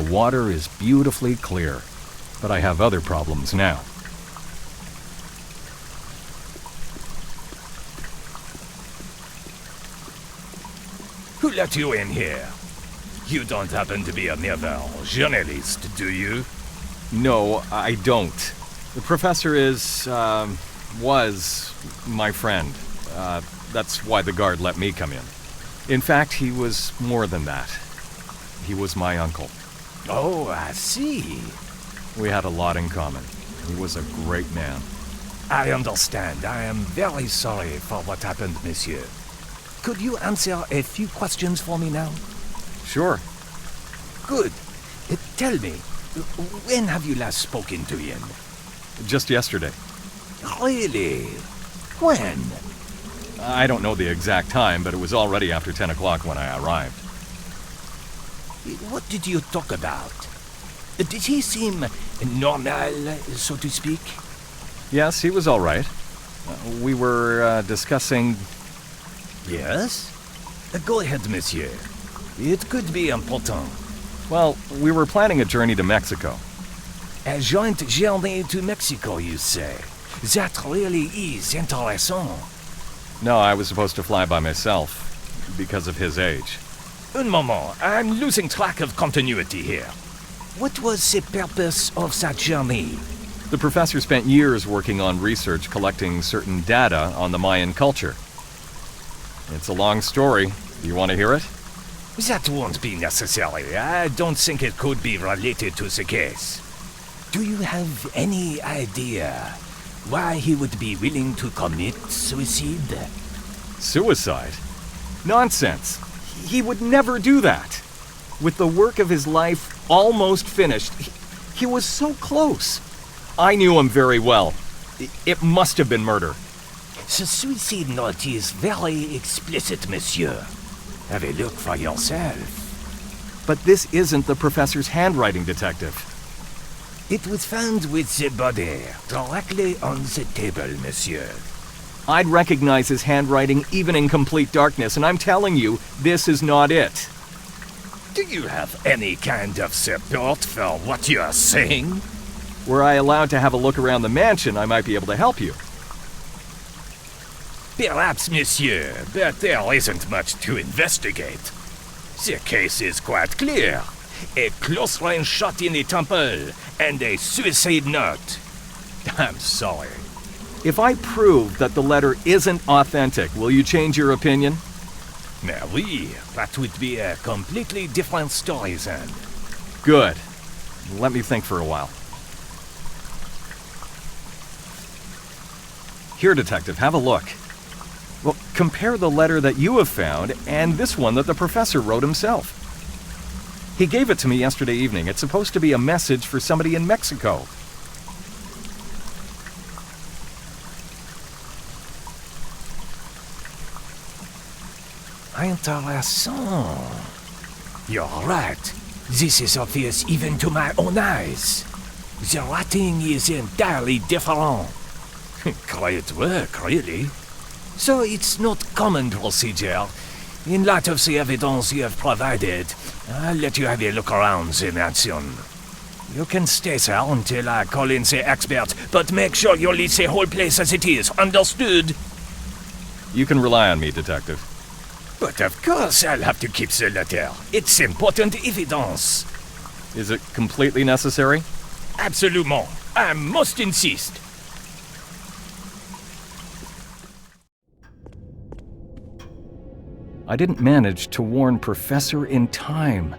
water is beautifully clear. But I have other problems now. Who let you in here? You don't happen to be a NiBiRu journalist, do you? No, I don't. The professor was my friend. That's why the guard let me come in. In fact, he was more than that. He was my uncle. Oh, I see. We had a lot in common. He was a great man. I understand. I am very sorry for what happened, monsieur. Could you answer a few questions for me now? Sure. Good. Tell me, when have you last spoken to him? Just yesterday. Really? When? I don't know the exact time, but it was already after 10 o'clock when I arrived. What did you talk about? Did he seem normal, so to speak? Yes, he was all right. We were discussing... Yes? Go ahead, monsieur. It could be important. Well, we were planning a journey to Mexico. A joint journey to Mexico, you say? That really is interesting. No, I was supposed to fly by myself, because of his age. Un moment, I'm losing track of continuity here. What was the purpose of that journey? The professor spent years working on research collecting certain data on the Mayan culture. It's a long story. Do you want to hear it? That won't be necessary. I don't think it could be related to the case. Do you have any idea why he would be willing to commit suicide? Suicide? Nonsense. He would never do that. With the work of his life almost finished, he was so close. I knew him very well. It must have been murder. The suicide note is very explicit, monsieur. Have a look for yourself. But this isn't the professor's handwriting, detective. It was found with the body, directly on the table, monsieur. I'd recognize his handwriting even in complete darkness, and I'm telling you, this is not it. Do you have any kind of support for what you are saying? Were I allowed to have a look around the mansion, I might be able to help you. Perhaps, monsieur, but there isn't much to investigate. The case is quite clear. A close-range shot in the temple and a suicide note. I'm sorry. If I prove that the letter isn't authentic, will you change your opinion? Mais oui, that would be a completely different story then. Good. Let me think for a while. Here, detective, have a look. Well, compare the letter that you have found and this one that the professor wrote himself. He gave it to me yesterday evening. It's supposed to be a message for somebody in Mexico. Intéressant. You're right. This is obvious even to my own eyes. The writing is entirely different. Great work, really. So it's not common procedure. In light of the evidence you have provided, I'll let you have a look around the mansion. You can stay there until I call in the expert, but make sure you leave the whole place as it is, understood? You can rely on me, detective. But of course I'll have to keep the letter. It's important evidence. Is it completely necessary? Absolument. I must insist. I didn't manage to warn Professor in time,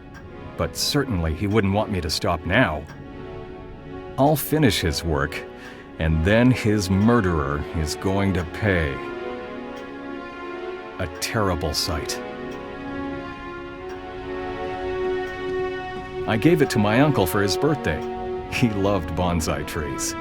but certainly he wouldn't want me to stop now. I'll finish his work, and then his murderer is going to pay. A terrible sight. I gave it to my uncle for his birthday. He loved bonsai trees.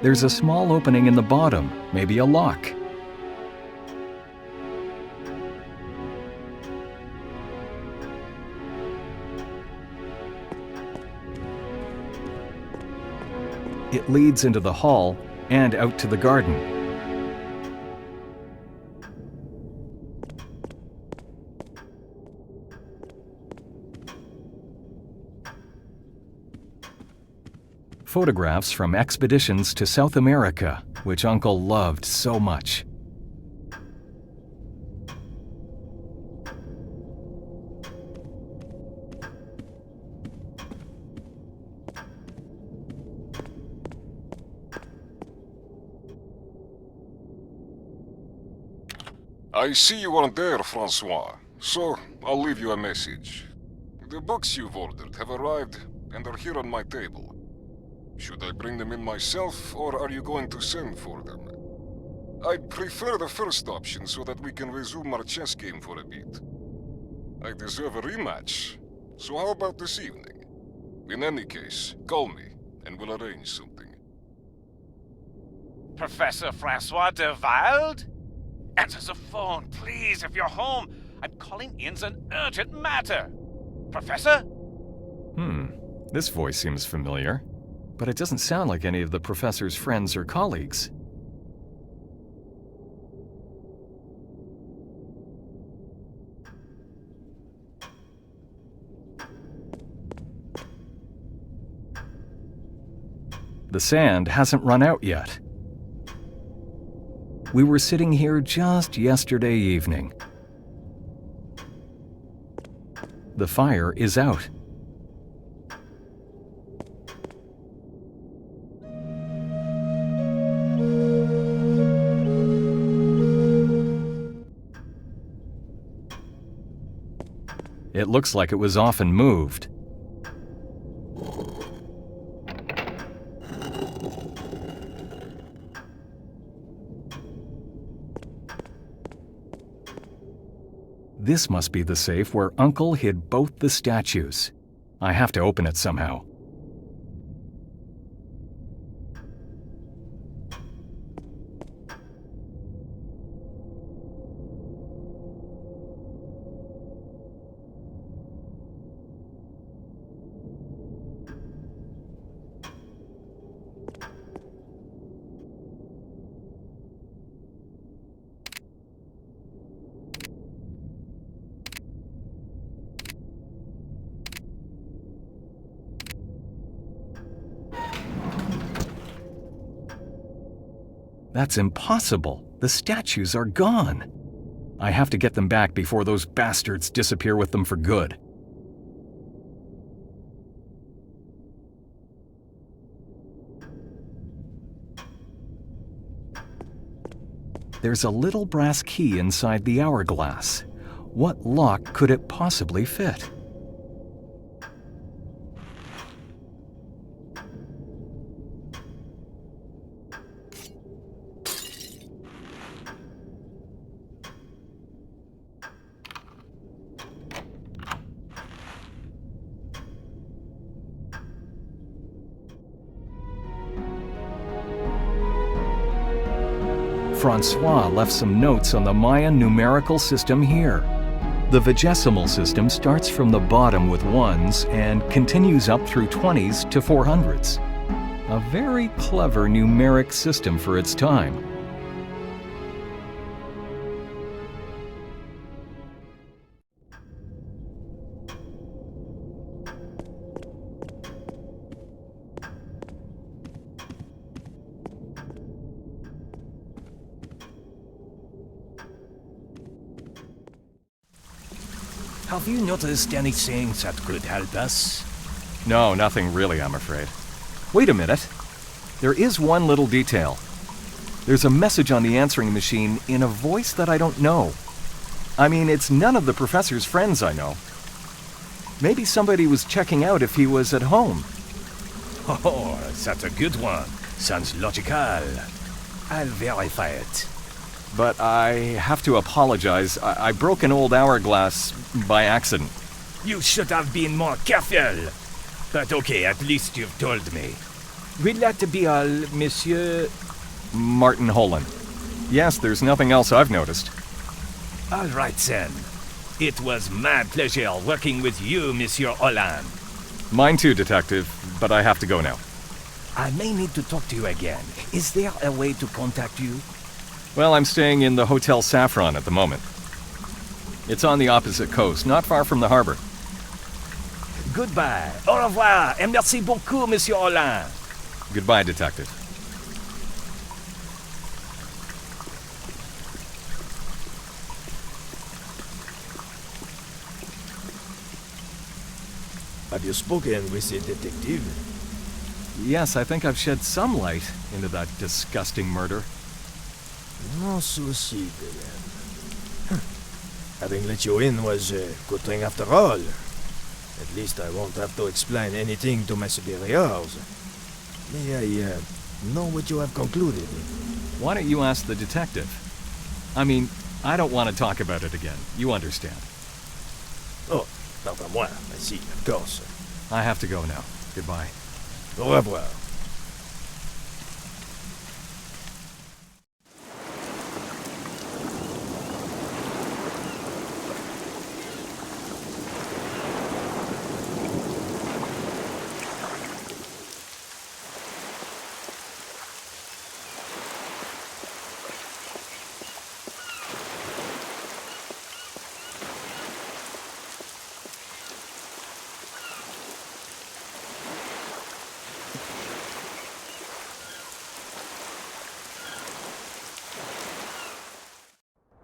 There's a small opening in the bottom, maybe a lock. It leads into the hall and out to the garden. Photographs from expeditions to South America, which Uncle loved so much. I see you weren't there, Francois, so I'll leave you a message. The books you've ordered have arrived and are here on my table. Should I bring them in myself, or are you going to send for them? I'd prefer the first option so that we can resume our chess game for a bit. I deserve a rematch, so how about this evening? In any case, call me, and we'll arrange something. Professor Francois de Wilde? Answer the phone, please, if you're home. I'm calling in's an urgent matter. Professor? This voice seems familiar, but it doesn't sound like any of the professor's friends or colleagues. The sand hasn't run out yet. We were sitting here just yesterday evening. The fire is out. It looks like it was often moved. This must be the safe where Uncle hid both the statues. I have to open it somehow. That's impossible. The statues are gone. I have to get them back before those bastards disappear with them for good. There's a little brass key inside the hourglass. What lock could it possibly fit? Francois left some notes on the Mayan numerical system here. The vigesimal system starts from the bottom with ones and continues up through 20s to 400s. A very clever numeric system for its time. Have you noticed anything that could help us? No, nothing really, I'm afraid. Wait a minute. There is one little detail. There's a message on the answering machine in a voice that I don't know. I mean, it's none of the professor's friends I know. Maybe somebody was checking out if he was at home. Oh, that's a good one. Sounds logical. I'll verify it. But I have to apologize. I broke an old hourglass by accident. You should have been more careful. But okay, at least you've told me. We'd like to be all Monsieur... Martin Holland. Yes, there's nothing else I've noticed. All right, then. It was my pleasure working with you, Monsieur Holland. Mine too, Detective, but I have to go now. I may need to talk to you again. Is there a way to contact you? Well, I'm staying in the Hotel Saffron at the moment. It's on the opposite coast, not far from the harbor. Goodbye. Au revoir. Et merci beaucoup, Monsieur Hollande. Goodbye, Detective. Have you spoken with the detective? Yes, I think I've shed some light into that disgusting murder. No souci, then. Having let you in was a good thing after all. At least I won't have to explain anything to my superiors. May I know what you have concluded? Why don't you ask the detective? I mean, I don't want to talk about it again. You understand. Oh, pardon moi. I see, of course. I have to go now. Goodbye. Au revoir.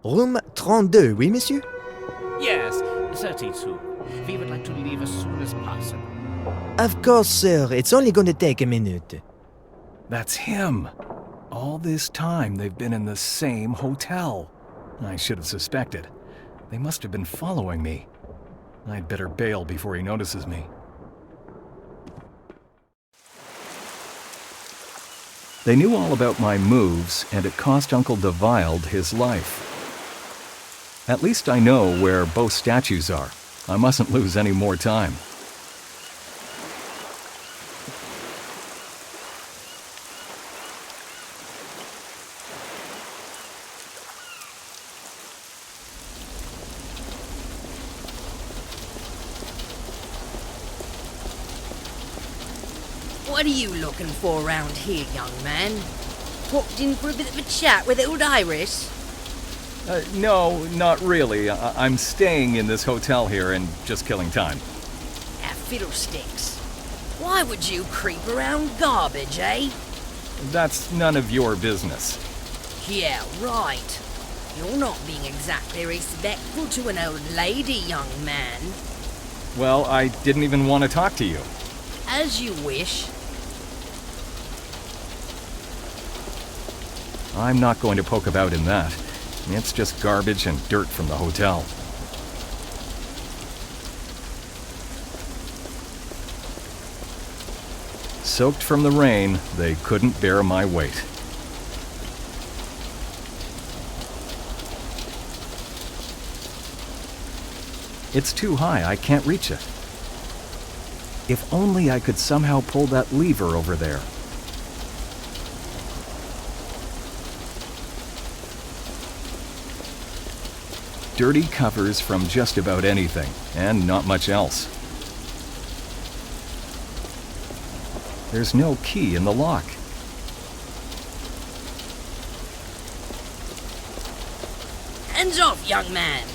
Room 32, oui, monsieur? Yes, 32. We would like to leave as soon as possible. Of course, sir. It's only going to take a minute. That's him. All this time they've been in the same hotel. I should have suspected. They must have been following me. I'd better bail before he notices me. They knew all about my moves, and it cost Uncle de Wilde his life. At least I know where both statues are. I mustn't lose any more time. What are you looking for around here, young man? Popped in for a bit of a chat with old Iris? No, not really. I'm staying in this hotel here and just killing time. Ah, fiddlesticks. Why would you creep around garbage, eh? That's none of your business. Yeah, right. You're not being exactly respectful to an old lady, young man. Well, I didn't even want to talk to you. As you wish. I'm not going to poke about in that. It's just garbage and dirt from the hotel. Soaked from the rain, they couldn't bear my weight. It's too high, I can't reach it. If only I could somehow pull that lever over there. Dirty covers from just about anything, and not much else. There's no key in the lock. Hands off, young man.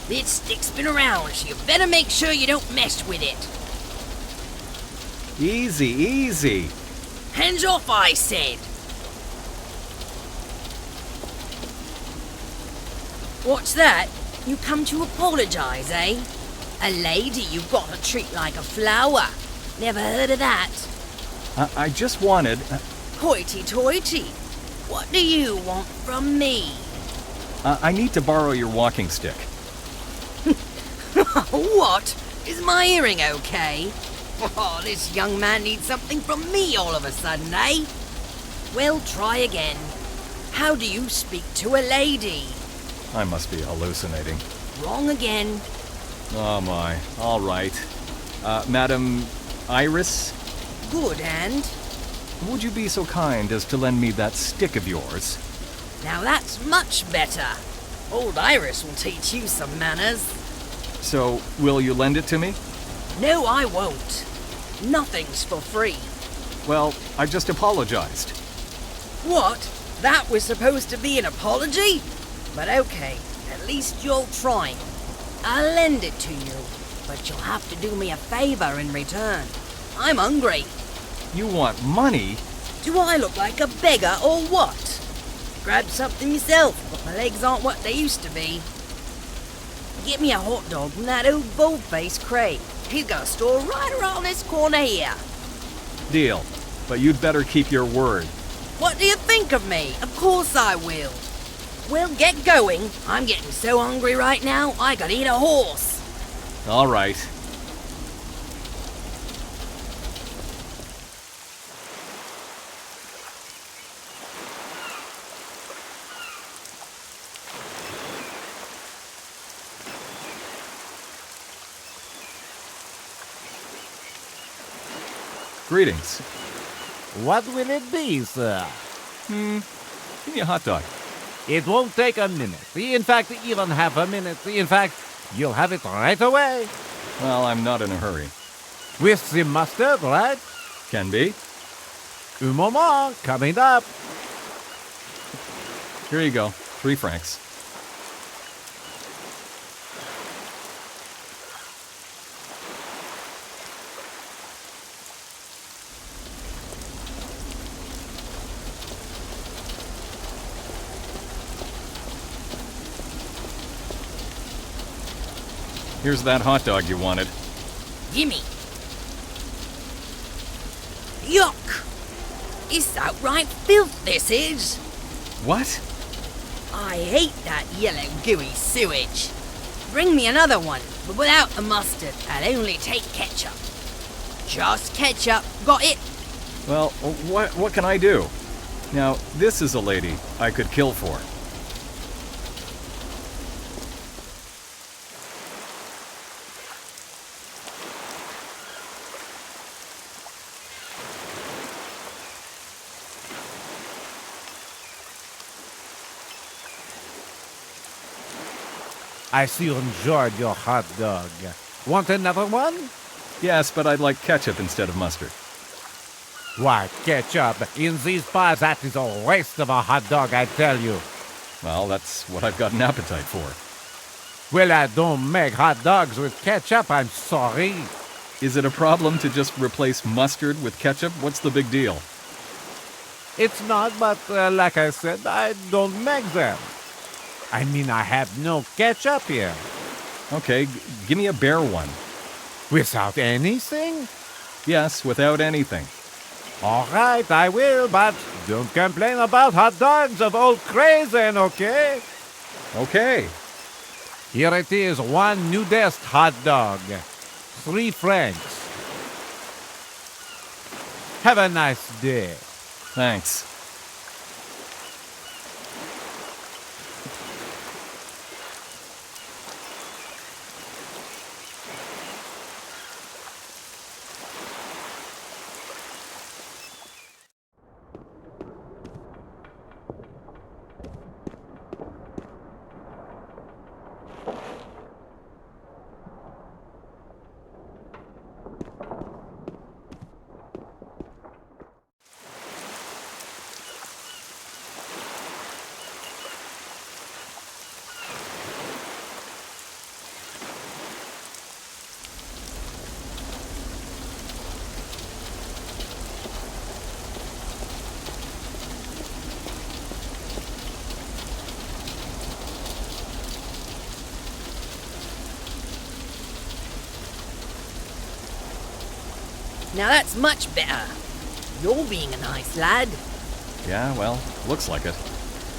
This stick's been around, so you better make sure you don't mess with it. Easy, easy. Hands off, I said. What's that? You come to apologize, eh? A lady you've got to treat like a flower. Never heard of that. I just wanted... Hoity-toity. What do you want from me? I need to borrow your walking stick. What? Is my hearing okay? Oh, this young man needs something from me all of a sudden, eh? Well, try again. How do you speak to a lady? I must be hallucinating. Wrong again. Oh my, all right. Madam Iris, Good, and? would you be so kind as to lend me that stick of yours? Now that's much better. Old Iris will teach you some manners. So, will you lend it to me? No, I won't. Nothing's for free. Well, I just apologized. What? That was supposed to be an apology? But okay, at least you're trying. I'll lend it to you, but you'll have to do me a favor in return. I'm hungry. You want money? Do I look like a beggar or what? Grab something yourself, but my legs aren't what they used to be. Get me a hot dog from that old bold-faced Craig. He's got a store right around this corner here. Deal. But you'd better keep your word. What do you think of me? Of course I will. Well, get going. I'm getting so hungry right now, I could eat a horse. All right. Greetings. What will it be, sir? Give me a hot dog. It won't take a minute. In fact, even half a minute. In fact, you'll have it right away. Well, I'm not in a hurry. With the mustard, right? Can be. Un moment, coming up. Here you go. 3 francs. Here's that hot dog you wanted. Gimme. Yuck! It's outright filth, this is. What? I hate that yellow gooey sewage. Bring me another one, but without the mustard. I'll only take ketchup. Just ketchup, got it? Well, what can I do? Now, this is a lady I could kill for. I see you enjoyed your hot dog. Want another one? Yes, but I'd like ketchup instead of mustard. Why, ketchup? In these parts, that is a waste of a hot dog, I tell you. Well, that's what I've got an appetite for. Well, I don't make hot dogs with ketchup, I'm sorry. Is it a problem to just replace mustard with ketchup? What's the big deal? It's not, but like I said, I don't make them. I mean, I have no ketchup here. Okay, give me a bare one. Without anything? Yes, without anything. All right, I will, but don't complain about hot dogs of old Crazen, okay? Okay. Here it is, one nudist hot dog. 3 francs. Have a nice day. Thanks. Now that's much better. You're being a nice lad. Yeah, well, looks like it.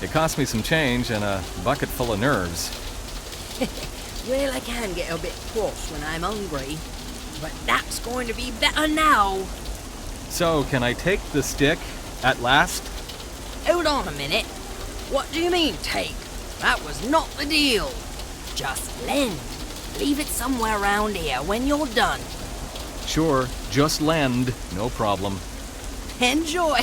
It cost me some change and a bucket full of nerves. Well, I can get a bit cross when I'm hungry, but that's going to be better now. So, can I take the stick at last? Hold on a minute. What do you mean, take? That was not the deal. Just lend. Leave it somewhere around here when you're done. Sure, just lend, no problem. Enjoy.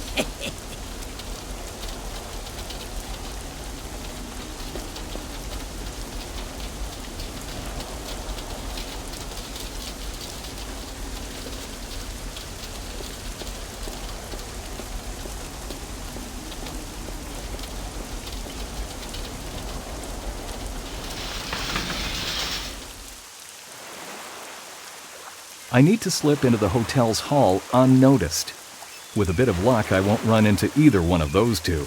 I need to slip into the hotel's hall unnoticed. With a bit of luck, I won't run into either one of those two.